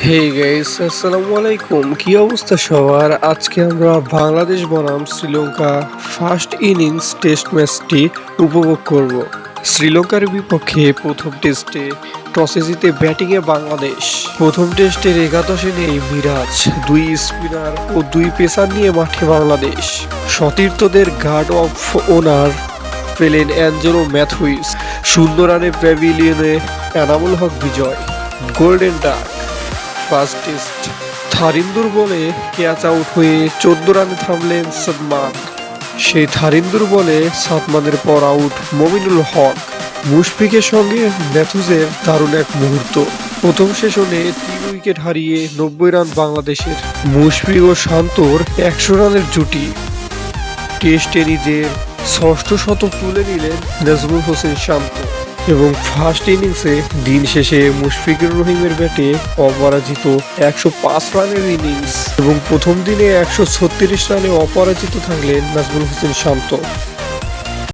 Hey guys, আসসালামু আলাইকুম। কি অবস্থা সবার? আজকে আমরা বাংলাদেশ বনাম শ্রীলঙ্কা ফার্স্ট ইনিংস টেস্ট ম্যাচটি উপভোগ করব। শ্রীলঙ্কার বিপক্ষে প্রথম টেস্টে টসে জিতে ব্যাটিংয়ে বাংলাদেশ। প্রথম টেস্টের একাদশে নেই মিরাজ, দুই স্পিনার ও দুই পেসার নিয়ে মাঠে বাংলাদেশ। সতীর্থদের গার্ড অফ অনার পেলেন অ্যাঞ্জেলো ম্যাথুইস, 0 রানে প্যাভিলিয়নে এনামুল হক বিজয়। গোল্ডেন ডাক ফার্স্ট টেস্ট থারিন্দুর বলে ক্যাচ আউট হয়ে 14 রানে থামলেন সাদমান। সেই থারিন্দুর বলে সাদমানের পর আউট মমিনুল হক। মুশফিকের সঙ্গে ম্যাথুজের দারুণ এক মুহূর্ত। প্রথম সেশনে 3 উইকেট হারিয়ে 90 রান বাংলাদেশের। মুশফিক ও শান্তর 100 রানের জুটি। টেস্টে নিজের ষষ্ঠ শতক তুলে নিলেন নাজমুল হোসেন শান্ত এবং ফার্স্ট ইনিংসে দিন শেষে মুশফিকুর রহিমের ব্যাটে অপরাজিত 105 রানের ইনিংস এবং প্রথম দিনে 136 রানে অপরাজিত থাকলেন নাজমুল হোসেন শান্ত।